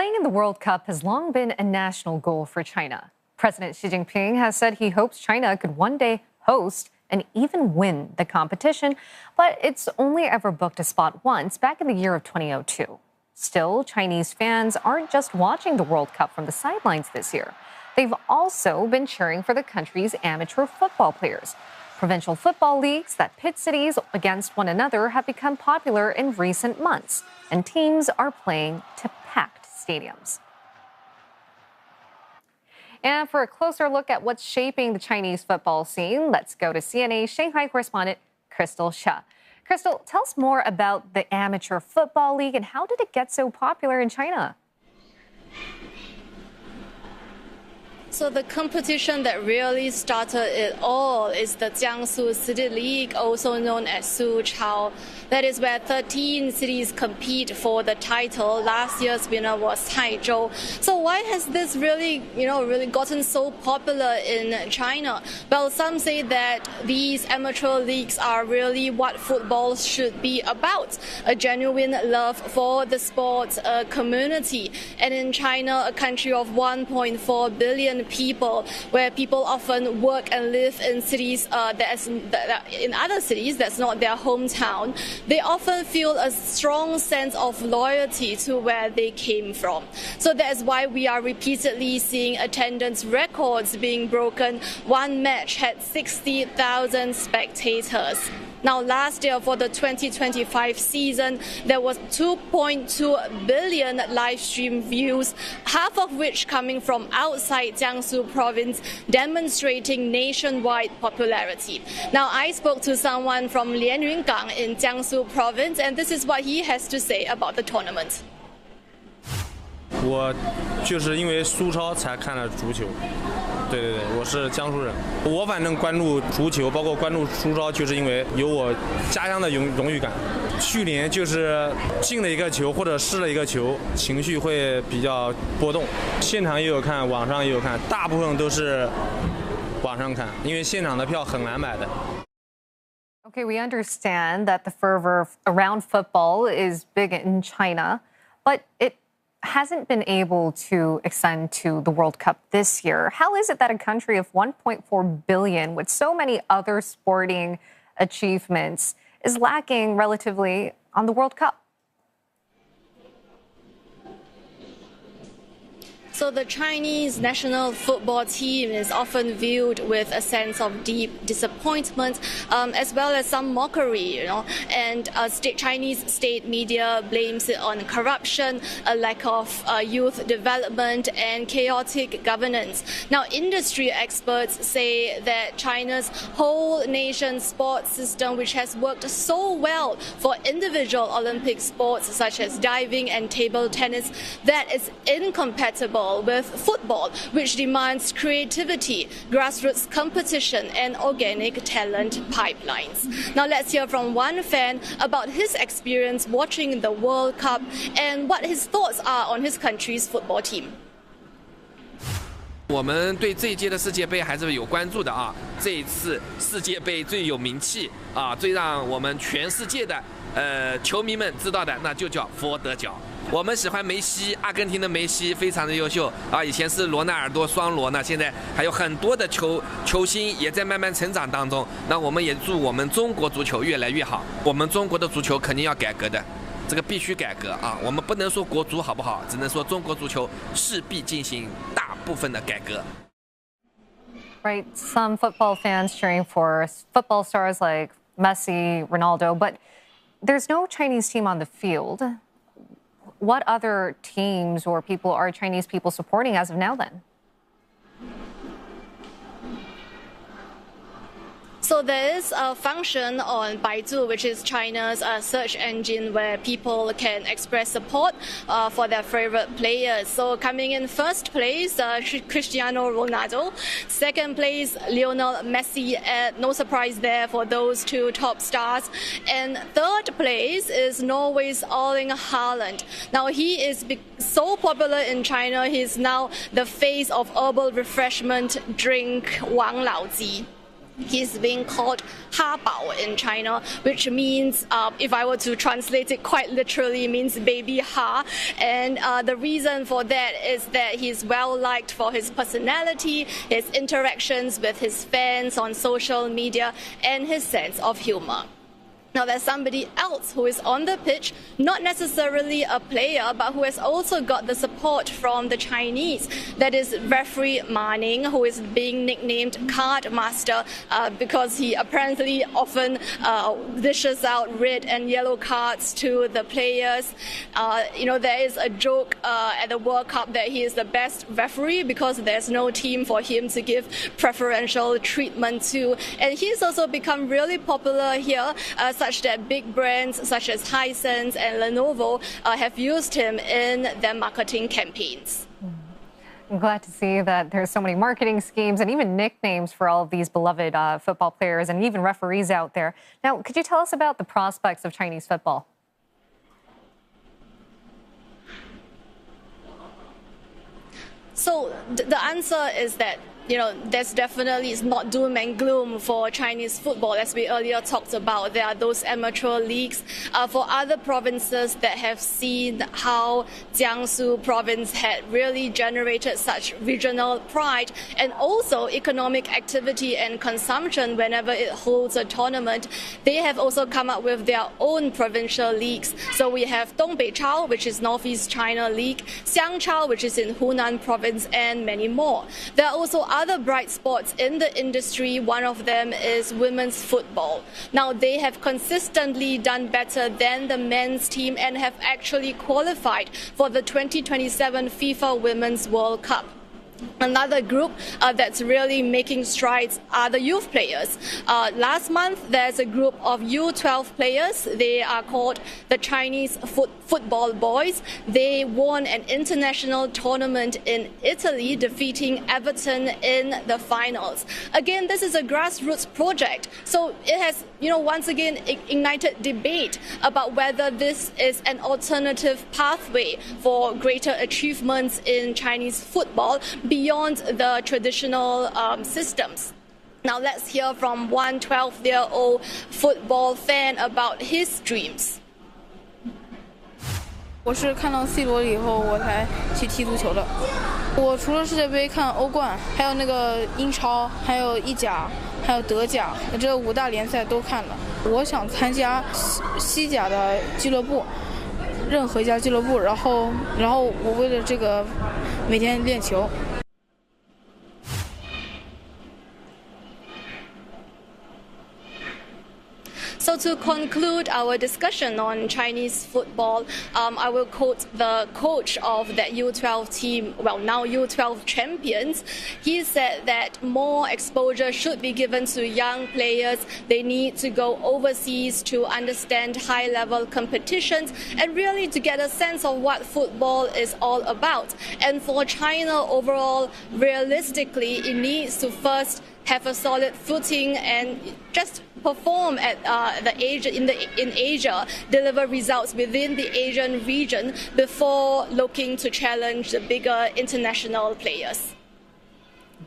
Playing in the World Cup has long been a national goal for China. President Xi Jinping has said he hopes China could one day host and even win the competition, but it's only ever booked a spot once, back in the year of 2002. Still, Chinese fans aren't just watching the World Cup from the sidelines this year. They've also been cheering for the country's amateur football players. Provincial football leagues that pit cities against one another have become popular in recent months, and teams are playing to packed stadiums. And for a closer look at what's shaping the Chinese football scene, let's go to CNA Shanghai Correspondent Krystal Chia. Krystal, tell us more about the Amateur Football League and how did it get so popular in China? So the competition that really started it all is the Tangu City League, also known as Suchao. That is where 13 cities compete for the title. Last year's winner was Taizhou. So why has this really gotten so popular in China? Well, some say that these amateur leagues are really what football should be about, a genuine love for the sports community. And in China, a country of 1.4 billion people, where people often work and live in cities in other cities that's not their hometown, they often feel a strong sense of loyalty to where they came from. So that's why we are repeatedly seeing attendance records being broken. One match had 60,000 spectators. Now, last year for the 2025 season, there was 2.2 billion live stream views, half of which coming from outside Jiangsu province, demonstrating nationwide popularity. Now, I spoke to someone from Lianyungang in Jiangsu province, and this is what he has to say about the tournament. 我就是因为苏超才看了足球，对，我是江苏人。我反正关注足球，包括关注苏超，就是因为有我家乡的荣誉感。去年就是进了一个球或者失了一个球，情绪会比较波动。现场也有看，网上也有看，大部分都是网上看，因为现场的票很难买的。 Okay, we understand that the fervor around football is big in China, but it hasn't been able to extend to the World Cup this year. How is it that a country of 1.4 billion with so many other sporting achievements is lacking relatively on the World Cup? So the Chinese national football team is often viewed with a sense of deep disappointment, as well as some mockery, And Chinese state media blames it on corruption, a lack of youth development, and chaotic governance. Now, industry experts say that China's whole nation sports system, which has worked so well for individual Olympic sports such as diving and table tennis, that is incompatible with football, which demands creativity, grassroots competition, and organic talent pipelines. Now let's hear from one fan about his experience watching the World Cup and what his thoughts are on his country's football team. 我们对这一届的世界杯还是有关注的啊！这一次世界杯最有名气啊，最让我们全世界的球迷们知道的，那就叫佛得角。我们喜欢梅西，阿根廷的梅西非常的优秀啊！以前是罗纳尔多双罗呢，现在还有很多的球星也在慢慢成长当中。那我们也祝我们中国足球越来越好。我们中国的足球肯定要改革的，这个必须改革啊！我们不能说国足好不好，只能说中国足球势必进行大部分的改革。 Right, some football fans cheering for football stars like Messi, Ronaldo, but there's no Chinese team on the field. What other teams or people are Chinese people supporting as of now then? So there is a function on Baidu, which is China's search engine, where people can express support for their favorite players. So coming in first place, Cristiano Ronaldo. Second place, Lionel Messi. No surprise there for those two top stars. And third place is Norway's Erling Haaland. Now he is so popular in China, he's now the face of herbal refreshment drink Wang Laoji. He's being called Ha Bao in China, which means, if I were to translate it quite literally, means baby Ha. And the reason for that is that he's well liked for his personality, his interactions with his fans on social media, and his sense of humor. Now, there's somebody else who is on the pitch, not necessarily a player, but who has also got the support from the Chinese. That is referee Ma Ning, who is being nicknamed Card Master because he apparently often dishes out red and yellow cards to the players. There is a joke at the World Cup that he is the best referee because there's no team for him to give preferential treatment to. And he's also become really popular here, such that big brands such as Hisense and Lenovo have used him in their marketing campaigns. I'm glad to see that there's so many marketing schemes and even nicknames for all of these beloved football players and even referees out there. Now, could you tell us about the prospects of Chinese football? So the answer is that there's definitely is not doom and gloom for Chinese football. As we earlier talked about, there are those amateur leagues for other provinces that have seen how Jiangsu province had really generated such regional pride and also economic activity and consumption whenever it holds a tournament. They have also come up with their own provincial leagues. So we have Dongbeichao, which is Northeast China League, Xiangchao, which is in Hunan province, and many more. There are also other bright spots in the industry. One of them is women's football. Now, they have consistently done better than the men's team and have actually qualified for the 2027 FIFA Women's World Cup. Another group that's really making strides are the youth players. Last month, there's a group of U12 players. They are called the Chinese Football Boys. They won an international tournament in Italy, defeating Everton in the finals. Again, this is a grassroots project. So it has, once again ignited debate about whether this is an alternative pathway for greater achievements in Chinese football beyond the traditional systems. Now let's hear from one 12-year-old football fan about his dreams. 我是看到 C 罗以后，我才去踢足球的。我除了世界杯，看欧冠，还有那个英超，还有意甲，还有德甲，这5大联赛都看了。我想参加西甲的俱乐部，任何一家俱乐部，然后我为了这个每天练球。 So to conclude our discussion on Chinese football, I will quote the coach of that U12 team, well, now U12 champions. He said that more exposure should be given to young players. They need to go overseas to understand high-level competitions and really to get a sense of what football is all about. And for China overall, realistically, it needs to first have a solid footing and just perform at in Asia, deliver results within the Asian region before looking to challenge the bigger international players.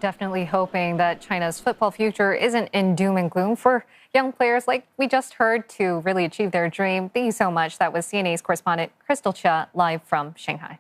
Definitely hoping that China's football future isn't in doom and gloom for young players like we just heard to really achieve their dream. Thank you so much. That was CNA's correspondent Krystal Chia live from Shanghai.